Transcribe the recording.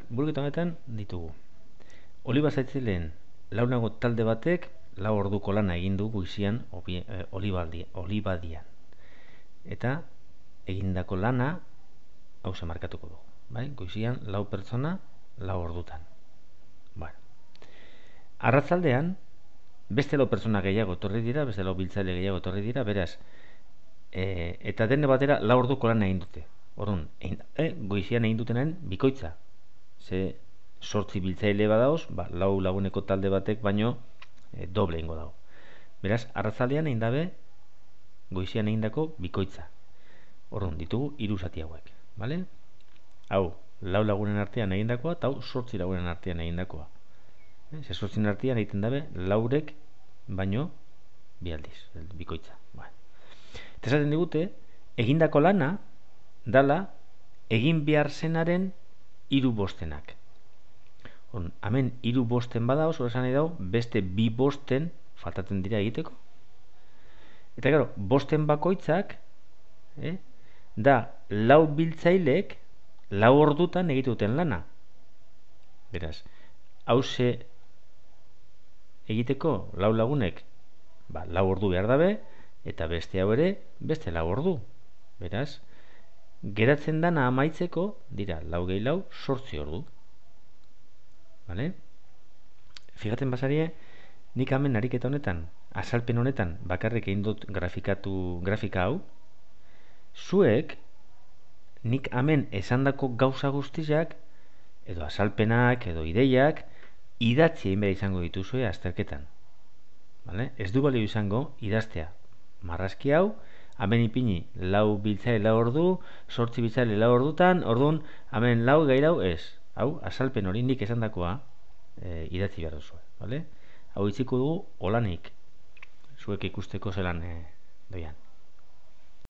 Buruketa honetan ditugu. Oliba zaitzileen launago talde batek 4 orduko lana egin du goizian olibadian. Eta egindako lana hauze markatuko dugu. Bai? Goizian 4 pertsona 4 ordutan. Bueno. Arratzaldean beste 4 pertsona gehiago etorri dira, beste 4 biltzaile gehiago etorri dira, beraz, eta dene batera 4 orduko lana egin dute. Orduan, goizian egin dutenen bikoitza. Ze 8 biltzaile badaoz, 4 laguneko talde batek baino doble eingo dago. Beraz, arratzaldean egin dabe goizian egindako bikoitza. Orduan, ditugu 3 zati hauek, bale? Hau, 4 lagunen artean egindakoa eta hau 8 lagunen artean egindakoa. Ze 8 artean egiten dabe 4ek baino 2 aldiz, bikoitza. Eta esaten digute, egindako lana dala egin behar zenaren 3 bostenak. Hemen 3 bosten badaoz, hori esan nahi dago, beste 2 bosten faltatzen dira egiteko. Eta gero, bosten bakoitzak da 4 biltzaileek 4 ordutan egituten lana. Beraz, hauze egiteko 4 lagunek 4 ordu behar dabe, eta beste hau ere beste 4 ordu. Beraz, geratzen dana amaitzeko dira 4 gehi 4, 8 ordu. Vale? Fijaten basarie, nik hemen ariketa honetan, azalpen honetan, bakarrik egin dut grafika hau, zuek nik hemen esandako gauza guztiak, edo azalpenak, edo ideiak, idatzi egin behar izango dituzue azterketan. Vale? Ez du balio izango idaztea. Marrazki hau, hemen ipini 4 biltzaile 4 ordu, 8 biltzaile 4 ordutan, orduan hemen 4 gehi 4 ez. Hau, azalpen hori nik esandakoa idatzi behar duzu. Vale? Hau itziko dugu olanik zuek ikusteko zelan doian.